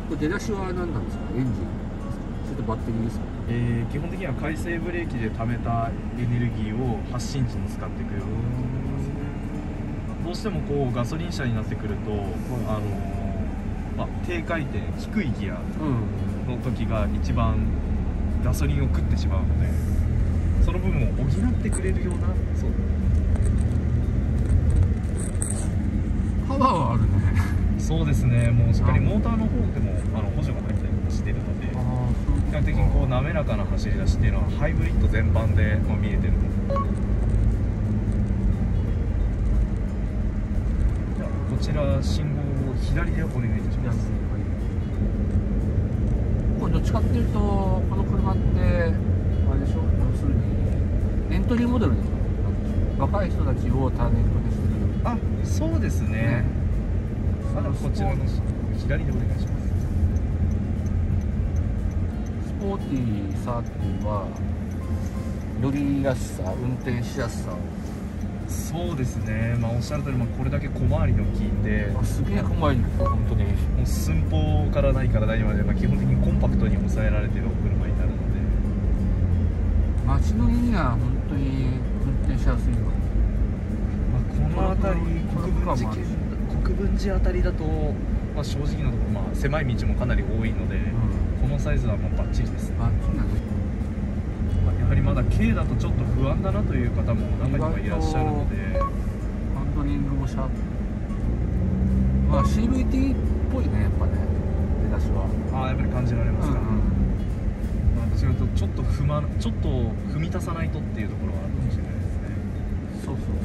これ出だしは何なんですか？エンジン、それとバッテリーですか？基本的には回生ブレーキで溜めたエネルギーを発進時に使っていくようなことになりますね。どうしてもこうガソリン車になってくると、低回転低いギアの時が一番ガソリンを食ってしまうので、その部分を補ってくれるような、そうパワーはあるね。そうですね。もうしっかりモーターの方でも補助が入ったりとかしてるので、比較的にこう滑らかな走り出しっていうのはハイブリッド全般でも見えてるので。じゃあこちら信号を左でお願いいたします。これどっちかっていうとこの車ってあれでしょ、要するにエントリーモデルですか？若い人たちをターゲットにする。あ、そうですね。まだこちらの左でお願いします。スポーティー30は乗りやすさ、運転しやすさを。そうですね。おっしゃる通り、これだけ小回りの効いて、すげえ小回りですよ本当に。もう寸法からないから大まで、基本的にコンパクトに抑えられているお車になるので、街乗りには本当に運転しやすいわ。この辺り国分寺あたりだと、正直なところ、狭い道もかなり多いので、このサイズはもうバッチリです。バッチリなんです。やはりまだ軽だとちょっと不安だなという方も中にはいらっしゃるので、ハンドリングもシャープ。CVT っぽいね、やっぱね、出だしは。やっぱり感じられますか。どちらかというとちょっと踏み足さないとっていうところはあるかもしれないですね。そうそうそう。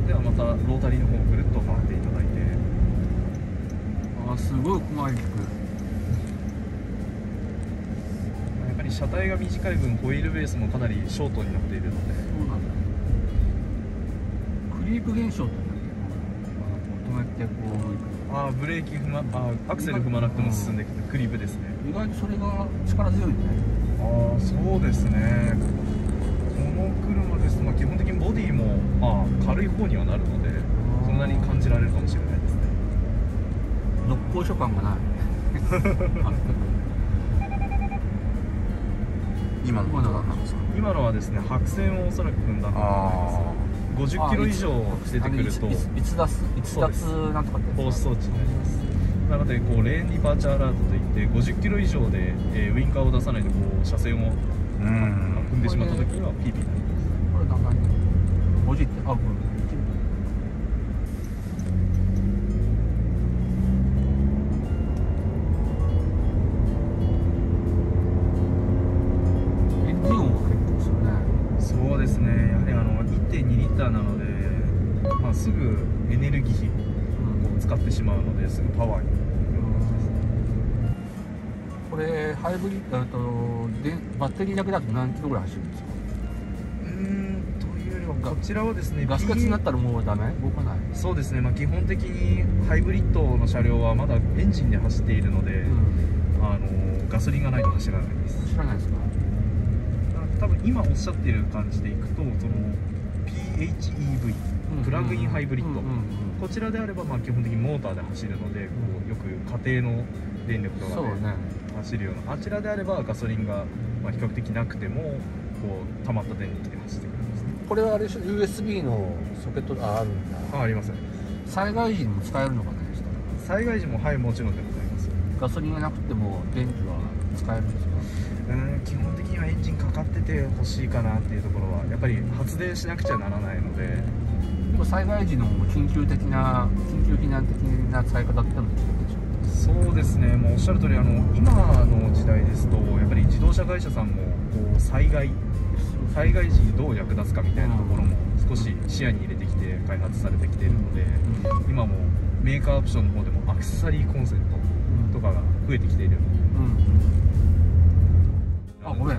ではまたロータリーの方をぐるっと回っていただいて、すごい小回り利く。やっぱり車体が短い分ホイールベースもかなりショートになっているので。そうなんだ。クリープ現象って止めてこうブレーキアクセル踏まなくても進んでいくクリープですね。意外とそれが力強いね。そうですね。この車ですと、基本的にボディも軽い方にはなるので、そんなに感じられるかもしれないですね。六甲書感がない。今のはですね、白線をおそらく踏んだんだと思います。50キロ以上出てくると逸脱なんとかって防止装置になります。なのでレーンディパーチャーアラートといって50キロ以上で、ウインカーを出さないで車線を踏んでしまった時にはピーピーになります。これ何50ってこれそうですね。やはり1.2 リッターなので、すぐエネルギーを使ってしまうので、すぐパワーになるですね。これハイブリッドでバッテリーだけだと何キロぐらい走るんですか？というよりはこちらはですね、ガス欠になったらもうダメ？動かない？そうですね。基本的にハイブリッドの車両はまだエンジンで走っているので、ガソリンがないと走らないです。知らないですか？多分今おっしゃっている感じでいくと、その PHEV プラグインハイブリッド、こちらであれば基本的にモーターで走るので、よく家庭の電力とかで走るような、あちらであればガソリンが比較的なくても溜まった電力で走ってくるんですね。これはあれでしょ、 USB のソケットあるんだ。ありますね。災害時にも使えるのかね。災害時ももちろんでございます。ガソリンがなくても電気は使えるんですか？基本的にはエンジンかかっててほしいかなっていうところはやっぱり発電しなくちゃならないので、災害時の緊急避難的な使い方ってのもできるでしょう？そうですね。もうおっしゃる通り、今の時代ですとやっぱり自動車会社さんも災害時にどう役立つかみたいなところも少し視野に入れてきて開発されてきているので、今もメーカーオプションの方でもアクセサリーコンセントとかが増えてきているので、これあ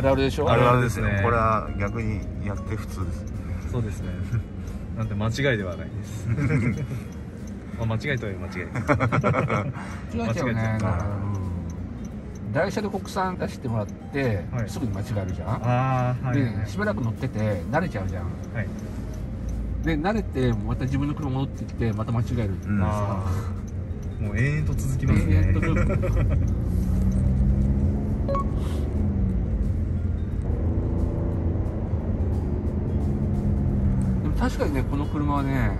るあるでしょ？あるあるですね。これは逆にやって普通です。そうですね。なんて間違いではないです。間違いとは間違い。間違えちゃうね。台車で国産出してもらって、すぐに間違えるじゃん。でしばらく乗ってて慣れちゃうじゃん。で慣れてまた自分の車戻ってきてまた間違える、うん、ああ、もう永遠と続きますね。永遠とループでも確かにね、この車はね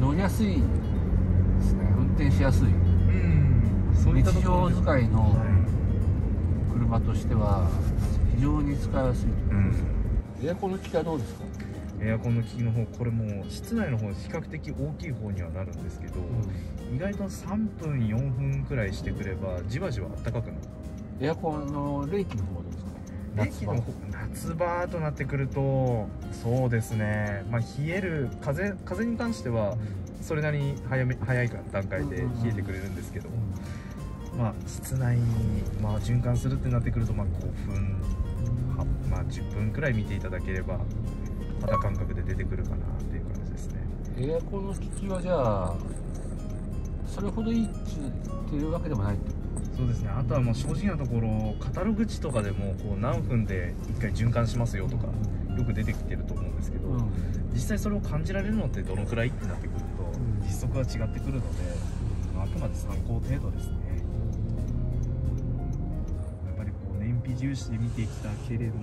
乗りやすいですね。運転しやすい。うん、そういったと日ころで常使いのは車としては非常に使いやすい。うん、エアコンの効きはどうですか？エアコンの効きの方、これも室内の方比較的大きい方にはなるんですけど、意外と3分4分くらいしてくればじわじわ暖かくなる。エアコンの冷気の方はどうですか？夏場夏場となってくると、そうですね、まあ、冷える風に関してはそれなりに早い段階で冷えてくれるんですけど、まあ、室内に、まあ、循環するってなってくると、まあ、5分、まあ、10分くらい見ていただければ肌感覚で出てくるかなっていう感じですね。エアコンの効きはじゃあそれほどいいっていうわけでもないってこと？そうですね。あとはもう正直なところ、カタログ値とかでもこう何分で1回循環しますよとかよく出てきてると思うんですけど、実際それを感じられるのってどのくらいってなってくると実測は違ってくるので、あくまで参考程度ですね。やっぱりこう燃費重視で見てきたけれども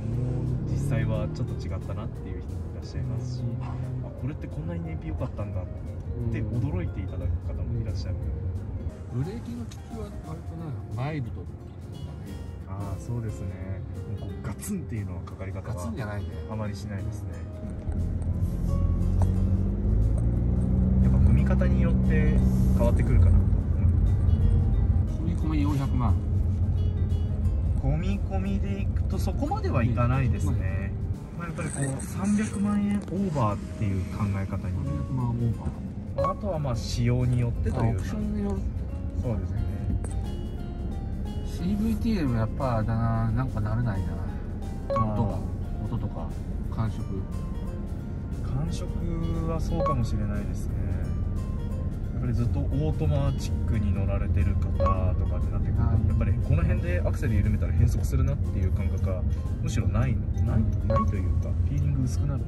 実際はちょっと違ったなっていう人もいらっしゃいますし、あ、これってこんなに燃費良かったんだって驚いていただく方もいらっしゃる。ブレーキの効きは割とねマイルド。ああ、そうですね。もうこうガツンっていうのはかかり方ガツはンじゃないね。あまりしないですね。やっぱ踏み方によって変わってくるかなと思踏み込み400万。う。込み込みでいくとそこまではいかないですね。まあ、やっぱりこう300万円オーバーっていう考え方に、300万オーバー。あとはまあ仕様によってというか。オプションによる。そうですね。 CVT でもやっぱだな、なんか慣れないな。音とか感触はそうかもしれないですね。やっぱりずっとオートマチックに乗られてる方とかってなってくると、やっぱりこの辺でアクセル緩めたら変速するなっていう感覚がむしろないというか、フィーリング薄くなる。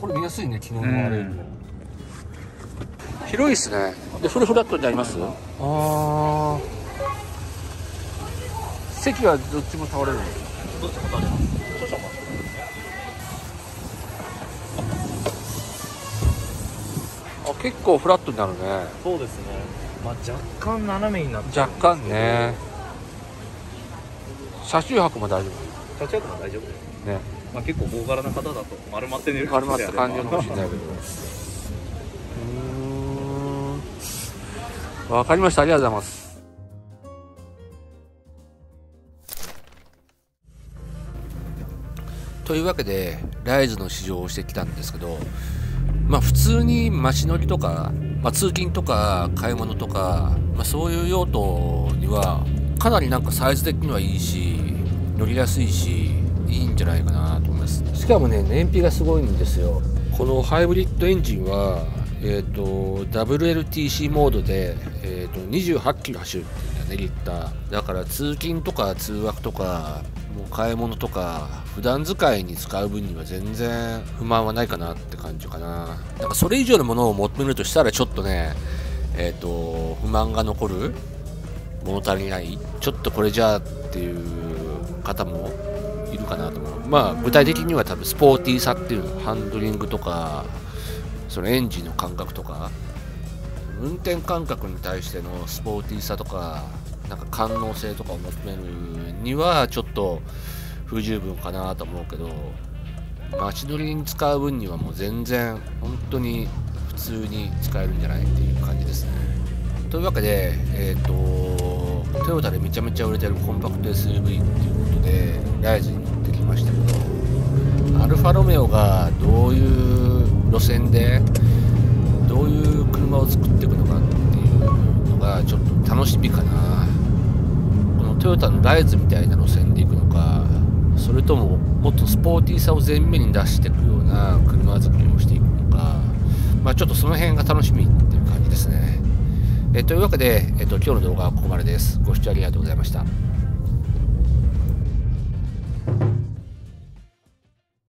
これ見やすいね、昨日のあれよりも。広いっすね。でフルフラットにあります。ああ、席はどっちも倒れるんですか？どっちも倒れます。あ、結構フラットになるね。そうですね。まあ若干斜めになっちゃう若んですけど。干ね。車中泊も大丈車中泊も大丈夫です。夫ね。まあ結構大柄な方だと丸まって寝る丸まった感じのかもしれないけど。わかりました。ありがとうございます。というわけでライズの試乗をしてきたんですけど、まあ普通に街乗りとか、通勤とか買い物とか、そういう用途にはかなりなんかサイズ的にはいいし乗りやすいしいいんじゃないかなと思います。しかもね、燃費がすごいんですよ。このハイブリッドエンジンはWLTC モードで、28キロ走るっていうんだよね、リッターだから。通勤とか通学とかもう買い物とか普段使いに使う分には全然不満はないかなって感じかな。なんかそれ以上のものを求めるとしたらちょっとね、不満が残る、物足りない、ちょっとこれじゃあっていう方もいるかなと思う。具体的には多分スポーティーさっていうの、ハンドリングとかそのエンジンの感覚とか運転感覚に対してのスポーティーさとか、なんか感能性とかを求めるにはちょっと不十分かなと思うけど、街乗りに使う分にはもう全然本当に普通に使えるんじゃないっていう感じですね。というわけで、トヨタでめちゃめちゃ売れてるコンパクト SUV っていうことでライズに乗ってきましたけど、アルファロメオがどういう路線でどういう車を作っていくのかっていうのがちょっと楽しみかな。このトヨタのライズみたいな路線で行くのか、それとももっとスポーティーさを前面に出していくような車作りをしていくのか、ちょっとその辺が楽しみっていう感じですね。というわけで、今日の動画はここまでです。ご視聴ありがとうございました。